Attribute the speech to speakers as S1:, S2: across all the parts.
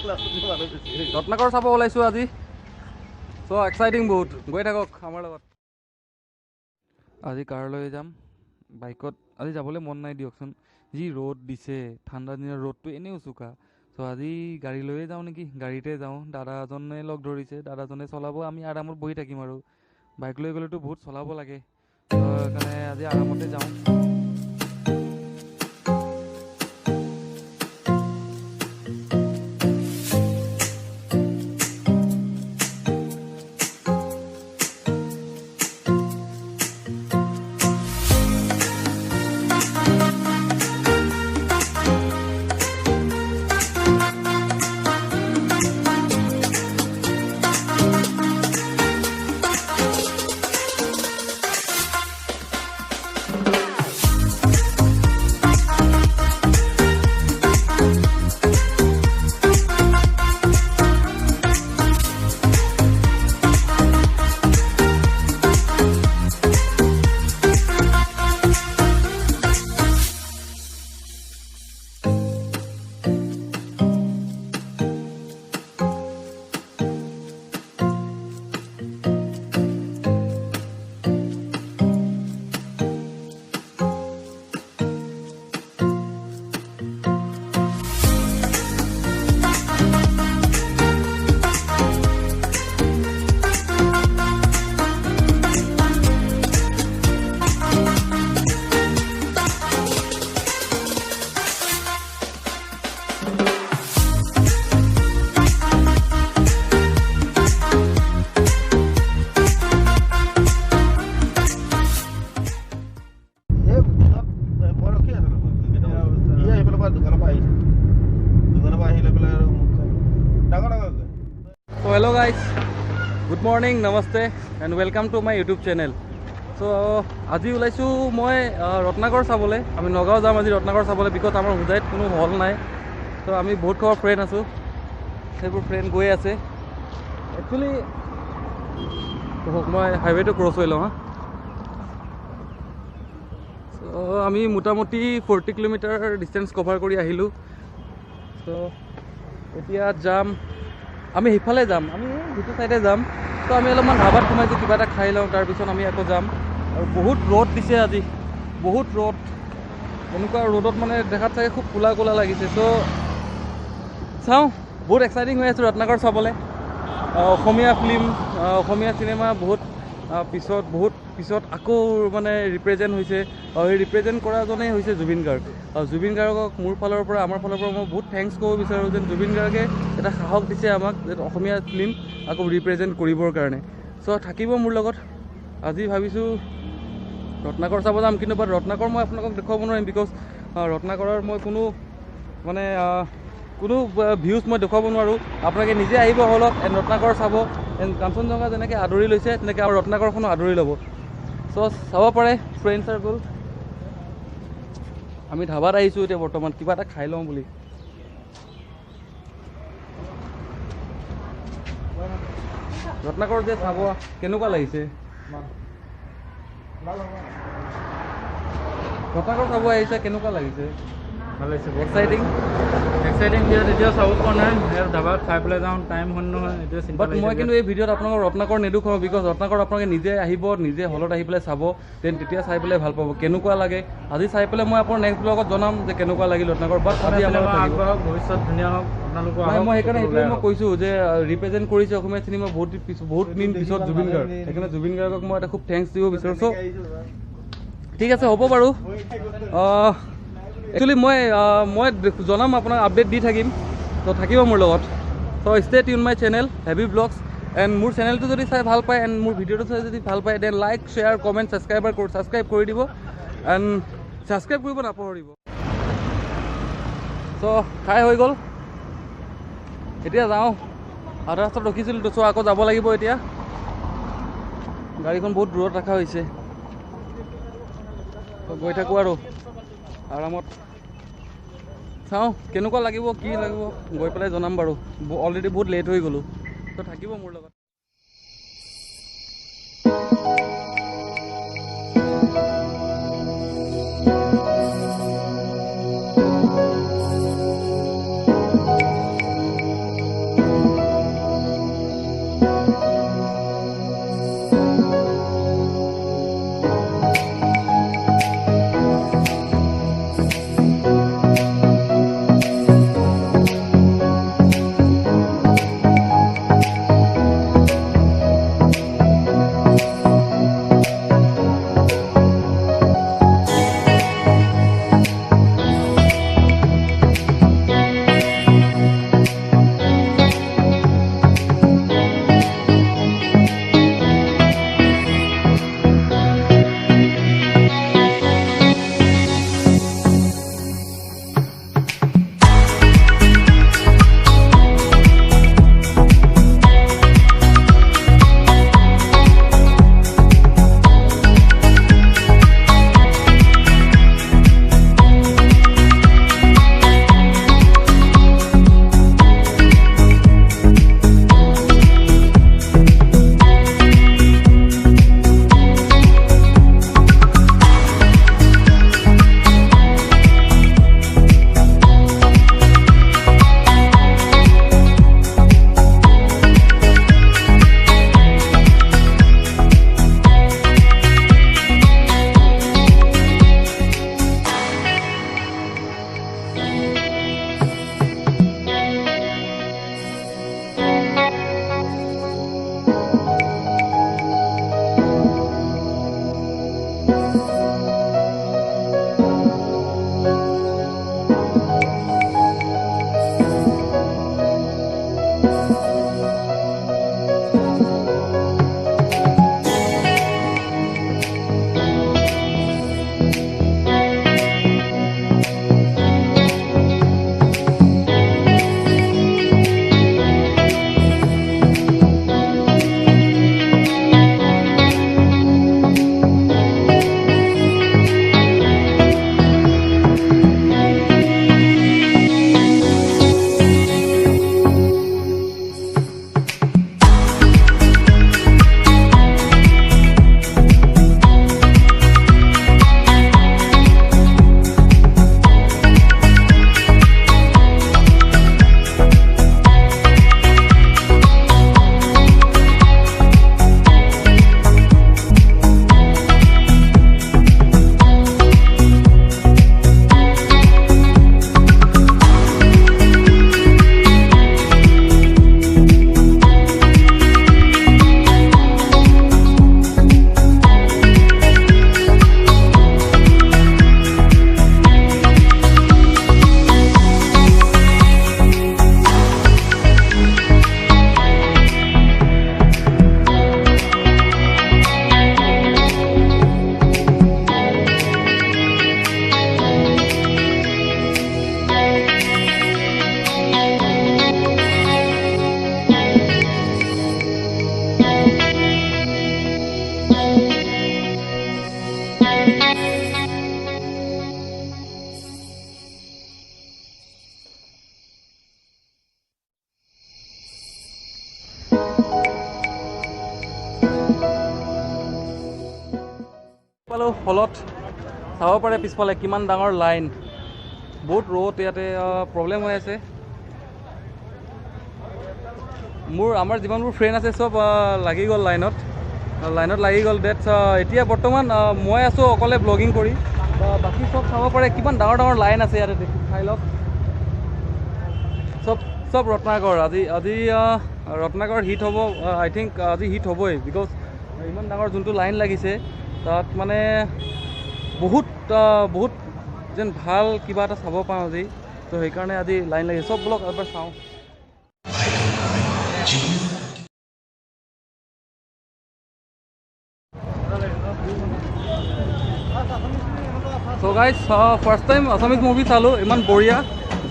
S1: ৰত্নাকৰ চাব ওলাইছোঁ আজি। চ' এক্সাইটিং বহুত, গৈ থাকক আমাৰ লগত। আজি কাৰ লৈ যাম, বাইকত আজি যাবলৈ মন নাই দিয়কচোন। যি ৰ'দ দিছে, ঠাণ্ডা দিনৰ ৰ'দটো এনেও চোকা। চ' আজি গাড়ী লৈয়ে যাওঁ নেকি, গাড়ীতে যাওঁ। দাদাজনে লগ ধৰিছে, দাদাজনে চলাব, আমি আৰামত বহি থাকিম আৰু। বাইক লৈ গ'লেতো বহুত চলাব লাগে, ত' সেইকাৰণে আজি আৰামতে যাওঁ। So hello guys, good morning, namaste and welcome to my YouTube channel. So আজি ওলাইছোঁ মই ৰত্নাকৰ চাবলৈ। আমি নগাঁও যাম আজি ৰত্নাকৰ চাবলৈ, বিকজ আমাৰ হোজাইত কোনো হল নাই। তো আমি বহুত খবৰ ফ্ৰেণ্ড আছোঁ, সেইবোৰ ফ্ৰেণ্ড গৈ আছে। একচুৱেলি মই হাইৱেটো ক্ৰছ হৈ লওঁ হা। চ' আমি মোটামুটি 40 কিলোমিটাৰ ডিষ্টেঞ্চ কভাৰ কৰি আহিলোঁ। চ' এতিয়া যাম, আমি সিফালে যাম, আমি সিটো চাইডে যাম। তো আমি অলপমান ধাবাত সোমাইছোঁ, কিবা এটা খাই লওঁ, তাৰপিছত আমি আকৌ যাম। আৰু বহুত ৰ'দ দিছে আজি, বহুত ৰ'দ। এনেকুৱা ৰ'দত মানে দেখাত চাগে খুব কোলা কোলা লাগিছে। চ' চাওঁ, বহুত এক্সাইটিং হৈ আছোঁ ৰত্নাকৰ চাবলৈ। অসমীয়া ফিল্ম, অসমীয়া চিনেমা বহুত পিছত আকৌ মানে ৰিপ্ৰেজেণ্ট হৈছে। সেই ৰিপ্ৰেজেণ্ট কৰাজনেই হৈছে জুবিন গাৰ্গ। জুবিন গাৰ্গক মোৰ ফালৰ পৰা, আমাৰ ফালৰ পৰা মই বহুত থেংকছ ক'ব বিচাৰোঁ যে জুবিন গাৰ্গে এটা সাহস দিছে আমাক যে অসমীয়া ফিল্ম আকৌ ৰিপ্ৰেজেণ্ট কৰিবৰ কাৰণে। চ' থাকিব মোৰ লগত। আজি ভাবিছোঁ ৰত্নাকৰ চাব যাম, কিন্তু বাট ৰত্নাকৰ মই আপোনালোকক দেখুৱাব নোৱাৰিম, বিকজ ৰত্নাকৰৰ মই কোনো ভিউজ মই দেখুৱাব নোৱাৰোঁ। আপোনালোকে নিজে আহিব হলত এণ্ড ৰত্নাকৰ চাব। এণ্ড কাঞ্চনজংঘা যেনেকৈ আদৰি লৈছে তেনেকৈ আৰু ৰত্নাকৰখনো আদৰি ল'ব। চ' চাব পাৰে ফ্ৰেণ্ড চাৰ্কল। আমি ধাবাত আহিছোঁ এতিয়া বৰ্তমান, কিবা এটা খাই লওঁ বুলি। ৰত্নাকৰ যে চাব কেনেকুৱা লাগিছে, ৰত্নাকৰ চাব আহিছে কেনেকুৱা লাগিছে?
S2: ভাল লাগিছে,
S1: এক্সাইটিং
S2: দিয়াত এতিয়া চাব পৰা নাই। ধাবাত খাই পেলাই যাওঁ, টাইম হয় নহয়, এতিয়া চিন্তা
S1: বাট মই কিন্তু এই ভিডিঅ'ত আপোনালোকৰ ৰত্নাকৰ নেদেখুৱাওঁ, বিকজ ৰত্নাকৰ আপোনালোকে নিজে আহিব, নিজে হলত আহি পেলাই চাব, দেন তেতিয়া চাই পেলাই ভাল পাব কেনেকুৱা লাগে। আজি চাই পেলাই মই আপোনাৰ নেক্সট ব্লগত জনাম যে কেনেকুৱা লাগিল ৰত্নাকৰ। বাট আজি আমাৰ
S2: আগবাঢ়ক, ভৱিষ্যত ধুনীয়া হওক, আপোনালোকৰ
S1: মই সেইকাৰণে সেইটোৱে মই কৈছোঁ যে ৰিপ্ৰেজেণ্ট কৰিছে অসমীয়া চিনেমা বহুত দিন পিছত জুবিন গাৰ্গ। সেইকাৰণে জুবিন গাৰ্গক মই এটা খুব থেংকছ দিব বিচাৰোঁ। চ' ঠিক আছে, হ'ব বাৰু। একচুৱেলি মই জনাম আপোনাক, আপডেট দি থাকিম। ত' থাকিব মোৰ লগত। So' stay tune my channel heavy blogs. And মোৰ চেনেলটো যদি চাই ভাল পায়, এণ্ড মোৰ ভিডিঅ'টো চাই যদি ভাল পায়, then like, share, comment, subscribe কৰি দিব। এণ্ড ছাবস্ক্ৰাইব কৰিব নাপাহৰিব। চ' খাই হৈ গ'ল, এতিয়া যাওঁ। আধা ৰাস্তাত ৰখিছিলোঁ, চ' আকৌ যাব লাগিব এতিয়া। গাড়ীখন বহুত দূৰত ৰখা হৈছে, গৈ থাকোঁ আৰু আৰামত। চাওঁ কেনেকুৱা লাগিব, কি লাগিব, গৈ পেলাই জনাম বাৰু। অলৰেডি বহুত লেট হৈ গ'লোঁ, তো থাকিব মোৰ লগত। ফলত চাব পাৰে পিছফালে কিমান ডাঙৰ লাইন, বহুত ৰ'দ ইয়াতে প্ৰব্লেম হৈ আছে। আমাৰ যিমানবোৰ ফ্ৰেণ্ড আছে চব লাগি গ'ল লাইনত লাগি গ'ল। ডেটছ এতিয়া বৰ্তমান মই আছোঁ অকলে ব্লগিং কৰি, বাকী চব চাব পাৰে কিমান ডাঙৰ ডাঙৰ লাইন আছে ইয়াতে, দেখি চাই লওক। চব ৰত্নাকৰ। আজি ৰত্নাকৰ হিট হ'ব, আই থিংক আজি হিট হ'বই, বিকজ ইমান ডাঙৰ যোনটো লাইন লাগিছে তাত মানে বহুত যেন ভাল কিবা এটা চাব পাওঁ আজি, তো সেইকাৰণে আজি লাইন লাগিছে। চব ব্লগ এবাৰ চাওঁ। So' guys first time Assamese movie চালোঁ, ইমান বঢ়িয়া,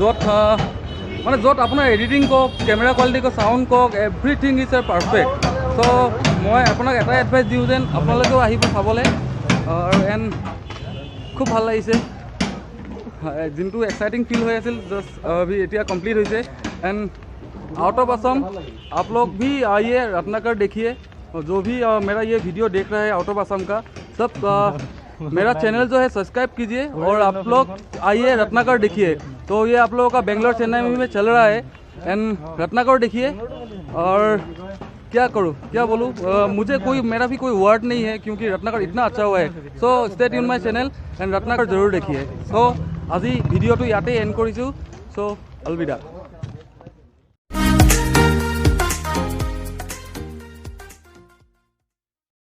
S1: য'ত আপোনাৰ এডিটিং কওক, কেমেৰা কোৱালিটি কওক, চাউণ্ড কওক, এভৰিথিং ইজ পাৰফেক্ট। চ' মই আপোনাক এটাই এডভাইচ দিওঁ যেন আপোনালোকেও আহিব চাবলৈ, আৰু এণ্ড খুব ভাল লাগিছে। যোনটো এক্সাইটিং ফিল হৈ আছিল জাষ্ট এতিয়া কমপ্লিট হৈছে। एंड आउट ऑफ असम आप लोग भी आइए, रत्नाकर देखिए। जो भी मेरा ये वीडियो देख रहे हैं आउट ऑफ असम का, सब मेरा चैनल जो है सब्सक्राइब कीजिए और आप लोग आइए रत्नाकर देखिए। तो ये आप लोगों का बेंगलोर चेन्नई में चल रहा है, एंड रत्नाकर देखिए। और क्या करूँ, क्या बोलूँ, मेरा भी कोई वर्ड नहीं है, क्योंकि रत्नाकर इतना अच्छा हुआ है। So stay tune my channel and Ratnakar जरूर देखिए। सो আজি ভিডিঅ'টো ইয়াতে এণ্ড কৰিছোঁ। চ' অলবিদা।